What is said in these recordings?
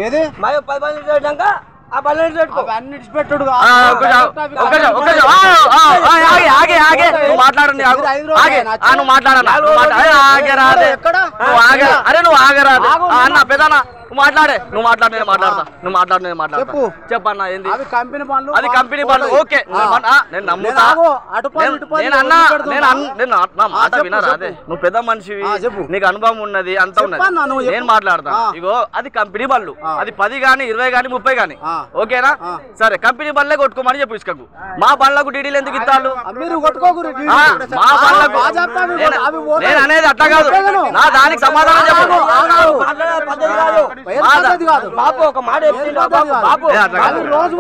ఏది మరి 10 మంది చేసినాక ఆ బల్లెని పెట్టుకో అవన్నీ ఇచ్చిపెట్టుడు నువ్వు మాట్లాడండి నువ్వు మాట్లాడన్నా అరే నువ్వు ఆగరాదు అన్న పెదనా నువ్వు మాట్లాడే నువ్వు మాట్లాడు నేను మాట్లాడతా చెప్పన్నా ఏంది కంపెనీ పనులు అది కంపెనీ పనులు ఓకే నేను నమ్ముతా నేను నా మాట వినరా అదే నువ్వు పెద్ద మనిషివి నీకు అనుభవం ఉన్నది అంత ఉన్నది నేను మాట్లాడతా ఇగో అది కంపెనీ పనులు అది 10 గానీ 20 గానీ 30 గానీ ఓకేనా సరే కంపెనీ బండ్లే కొట్టుకోమని చెప్పు ఇసుకకు మా బండ్లకు డీడీలు ఎందుకు ఇస్తాడు మా బండ్లకు నేను అనేది అట్లా కాదు నా దానికి సమాధానం చెప్పు బాబు ఒక మాట బాబు రోజు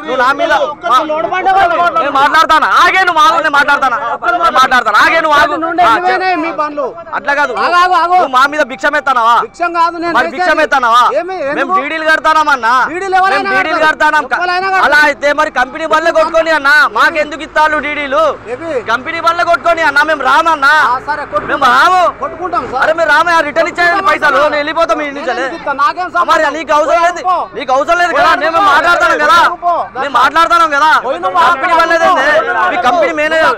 నువ్వు నా మీద నేను మాట్లాడతాను ఆగే నువ్వు ఆగు నేను మాట్లాడతాను ఆగే నువ్వు ఆగు అట్లా కాదు నువ్వు మా మీద భిక్షం ఎత్తానవా భిక్షం ఎత్తానవా మేము డీడీలు కడతానమన్నా మేము డీడీలు కడతాం అలా అయితే మరి కంపెనీ బండ్లే కొట్టుకొని అన్నా మాకెందుకు ఇస్తాను డీడీలు కంపెనీ బండ్లే కొట్టుకొని అన్నా మేము రామన్నా మేము రాము అరే మీరు రామ రిటర్న్ ఇచ్చేయండి పైసలు నేను వెళ్ళిపోతాం మీ నుంచి మరి నీకు అవసరం లేదు కదా నేను మాట్లాడతాను కదా కంపెనీ బండ్లేదండి మీ కంపెనీ మేనేజర్